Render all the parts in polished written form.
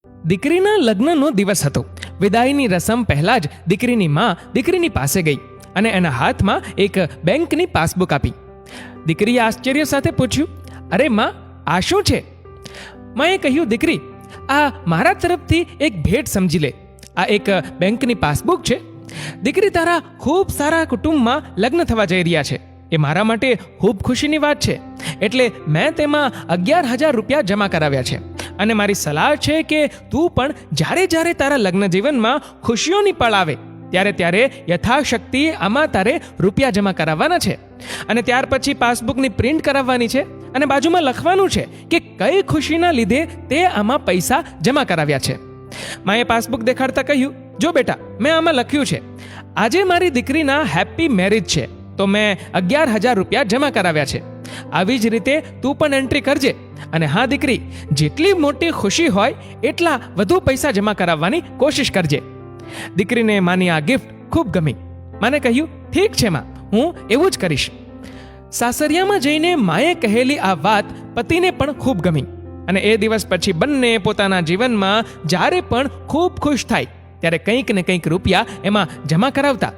દીકરીના લગ્નનો દિવસ હતો. વિદાયની રસમ પહેલા જ દીકરીની માં દીકરીની પાસે ગઈ અને એના હાથમાં એક બેંકની પાસબુક આપી. દીકરીએ આશ્ચર્ય સાથે પૂછ્યું, અરે માં, આ શું છે? માએ કહ્યું, દીકરી, આ મારા તરફથી એક ભેટ સમજી લે. આ એક બેંકની પાસબુક છે. દીકરી, તારા ખૂબ સારા કુટુંબમાં લગ્ન થવા જઈ રહ્યા છે. એ મારા માટે ખૂબ ખુશીની વાત છે. એટલે મેં તેમાં 11,000 રૂપિયા જમા કરાવ્યા છે. અને મારી સલાહ છે કે તું પણ જ્યારે જ્યારે તારા લગ્ન જીવનમાં ખુશીઓની પળ આવે ત્યારે યથાશક્તિ આમાં તારે રૂપિયા જમા કરાવવાના છે. અને ત્યાર પછી પાસબુકની પ્રિન્ટ કરાવવાની છે અને બાજુમાં લખવાનું છે કે કઈ ખુશીના લીધે તે આમાં પૈસા જમા કરાવ્યા છે. માએ પાસબુક દેખાડતા કહ્યું, જો બેટા, મેં આમાં લખ્યું છે, આજે મારી દીકરીના હેપી મેરેજ છે, તો મેં 11,000 રૂપિયા જમા કરાવ્યા છે. આવી જ રીતે તું પણ એન્ટ્રી કરજે. અને હા દીકરી, જેટલી મોટી ખુશી હોય એટલા વધુ પૈસા જમા કરાવવાની કોશિશ કરજે. દીકરીને માની આ ગિફ્ટ ખૂબ ગમી. માને કહ્યું, ઠીક છે માં, હું એવું જ કરીશ. સાસરિયામાં જઈને માએ કહેલી આ વાત પતિને પણ ખૂબ ગમી અને એ દિવસ પછી બંને પોતાના જીવનમાં જ્યારે પણ ખૂબ ખુશ થાય ત્યારે કંઈક ને કંઈક રૂપિયા એમાં જમા કરાવતા.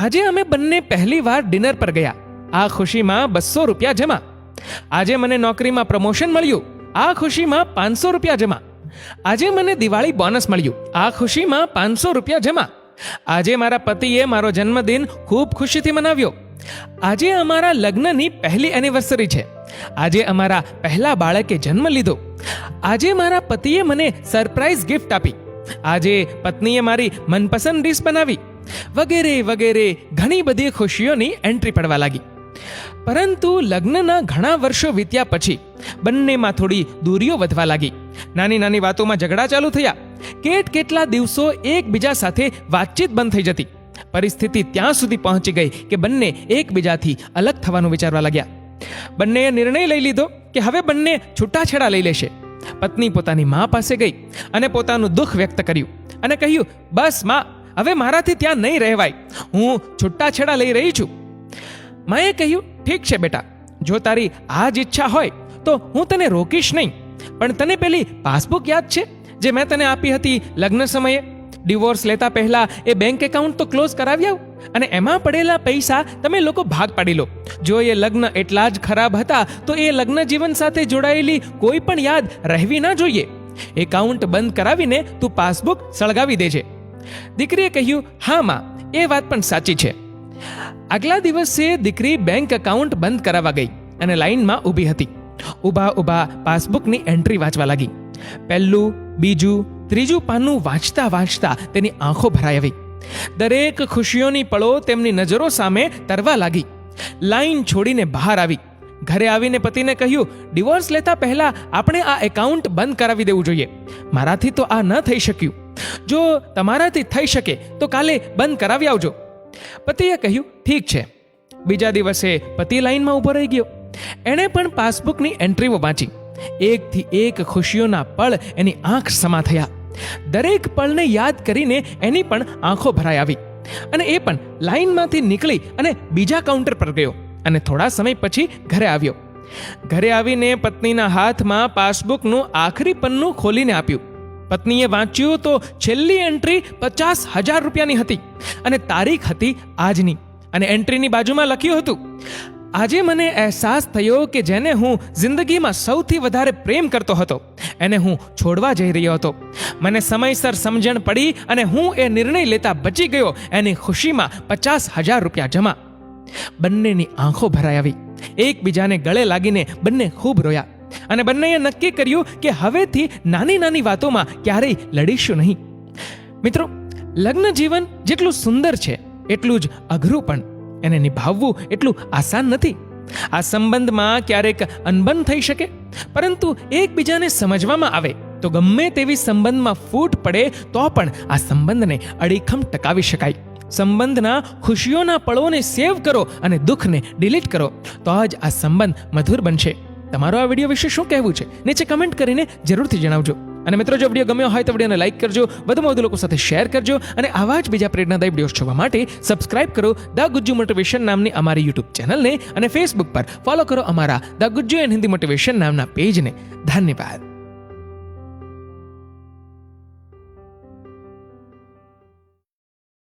આજે અમે બંને પહેલી વાર ડિનર પર ગયા. આ ખુશીમાં 200 રૂપિયા જમા. આજે મને નોકરીમાં પ્રમોશન મળ્યું. આ ખુશીમાં 500 રૂપિયા જમા. આજે મને દિવાળી બોનસ મળ્યું. આ ખુશીમાં 500 રૂપિયા જમા. આજે મારા પતિએ મારો જન્મદિન ખૂબ ખુશીથી મનાવ્યો. આજે અમારા લગ્નની પહેલી એનિવર્સરી છે. આજે અમારા પહેલા બાળકે જન્મ લીધો. આજે મારા પતિએ મને સરપ્રાઈઝ ગિફ્ટ આપી. આજે પત્નીએ મારી મનપસંદ ડીશ બનાવી. વગેરે વગેરે ઘણી બધી ખુશીઓની એન્ટ્રી પડવા લાગી. પરંતુ લગ્નના ઘણા વર્ષો વીત્યા પછી બંનેમાં થોડી દૂરીઓ વધવા લાગી. નાની નાની વાતોમાં ઝઘડા ચાલુ થયા. કેટલા દિવસો એકબીજા સાથે વાતચીત બંધ થઈ જતી. પરિસ્થિતિ ત્યાં સુધી પહોંચી ગઈ કે બંને એકબીજાથી અલગ થવાનું વિચારવા લાગ્યા. બંનેએ નિર્ણય લઈ લીધો કે હવે બંને છૂટાછેડા લઈ લેશે. પત્ની પોતાની મા પાસે ગઈ અને પોતાનું દુઃખ વ્યક્ત કર્યું અને કહ્યું, બસ માં, હવે મારાથી ત્યાં નહીં રહેવાય. હું છૂટાછેડા લઈ રહી છું. માએ કહ્યું, ઠીક છે બેટા, જો તારી આ જ ઈચ્છા હોય તો હું તને રોકીશ નહીં. પણ તને પેલી પાસબુક યાદ છે જે મેં તને આપી હતી લગ્ન સમયે? ડિવોર્સ લેતા પહેલા એ બેંક એકાઉન્ટ તો ક્લોઝ કરાવી આવ અને એમાં પડેલા પૈસા તમે લોકો ભાગ પાડી લો. જો એ લગ્ન એટલા જ ખરાબ હતા તો એ લગ્ન જીવન સાથે જોડાયેલી કોઈ પણ યાદ રહેવી ના જોઈએ. એકાઉન્ટ બંધ કરાવીને તું પાસબુક સળગાવી દેજે. દીકરીએ કહ્યું, હા માં, એ વાત પણ સાચી છે. આગલા દિવસે દીકરી બેંક એકાઉન્ટ બંધ કરાવવા ગઈ અને લાઈનમાં ઊભી હતી. ઊભા પાસબુકની એન્ટ્રી વાંચવા લાગી. પહેલું, બીજું, ત્રીજું પાનું વાંચતા તેની આંખો ભરાઈ આવી. દરેક ખુશીઓની પળો તેમની નજરો સામે તરવા લાગી. લાઈન છોડીને બહાર આવી. ઘરે આવીને પતિને કહ્યું, ડિવોર્સ લેતા પહેલા આપણે આ એકાઉન્ટ બંધ કરાવી દેવું જોઈએ. મારાથી તો આ ન થઈ શક્યું. જો તમારાથી થઈ શકે તો કાલે બંધ કરાવી આવજો. પતિએ કહ્યું, ઠીક છે. બીજા દિવસે પતિ લાઈનમાં ઊભો રહી ગયો. એણે પણ પાસબુકની એન્ટ્રીઓ વાંચી. એકથી એક ખુશીઓના પળ એની આંખ સમા થયા. દરેક પળને યાદ કરીને એની પણ આંખો ભરાઈ આવી અને એ પણ લાઈનમાંથી નીકળી અને બીજા કાઉન્ટર પર ગયો અને થોડા સમય પછી ઘરે આવ્યો. ઘરે આવીને પત્નીના હાથમાં પાસબુકનું આખરી પન્નું ખોલીને આપ્યું. પત્નીએ વાંચ્યું તો છેલ્લી એન્ટ્રી 50,000 રૂપિયાની હતી અને તારીખ હતી આજની. અને એન્ટ્રીની બાજુમાં લખ્યું હતું, આજે મને અહેસાસ થયો કે જેને હું જિંદગીમાં સૌથી વધારે પ્રેમ કરતો હતો એને હું છોડવા જઈ રહ્યો હતો. મને સમયસર સમજણ પડી અને હું એ નિર્ણય લેતા બચી ગયો. એની ખુશીમાં 50,000 રૂપિયા જમા. બંનેની આંખો ભરાઈ આવી. એકબીજાને ગળે લાગીને બંને ખૂબ રોયા અને બંનેએ નક્કી કર્યું કે હવેથી નાની નાની વાતોમાં ક્યારેય લડીશું નહીં. મિત્રો, લગ્ન જીવન જેટલું સુંદર છે એટલું જ અઘરું પણ. એને નિભાવવું એટલું આસાન નથી. આ સંબંધમાં ક્યારેક અનબન થઈ શકે, પરંતુ એકબીજાને સમજવામાં આવે તો ગમે તેવી સંબંધમાં ફૂટ પડે તો પણ આ સંબંધને અડીખમ ટકાવી શકાય. સંબંધના ખુશીઓના પળોને સેવ કરો અને દુઃખને ડિલીટ કરો તો જ આ સંબંધ મધુર બનશે. તમારો આ વિડીયો વિશે શું કહેવું છે નીચે કમેન્ટ કરીને જરૂરથી જણાવજો. અને મિત્રો, જો વિડીયો ગમ્યો હોય તો વિડીયોને લાઈક કરજો, વધુમાં વધુ લોકો સાથે શેર કરજો અને આવા જ બીજા પ્રેરણાદાયી વિડીયોઝ જોવા માટે સબસ્ક્રાઇબ કરો ધ ગુજ્જુ મોટિવેશન નામની અમારી યુટ્યુબ ચેનલને અને ફેસબુક પર ફોલો કરો અમારા the Gujju and Hindi motivation નામના પેજને. ધન્યવાદ.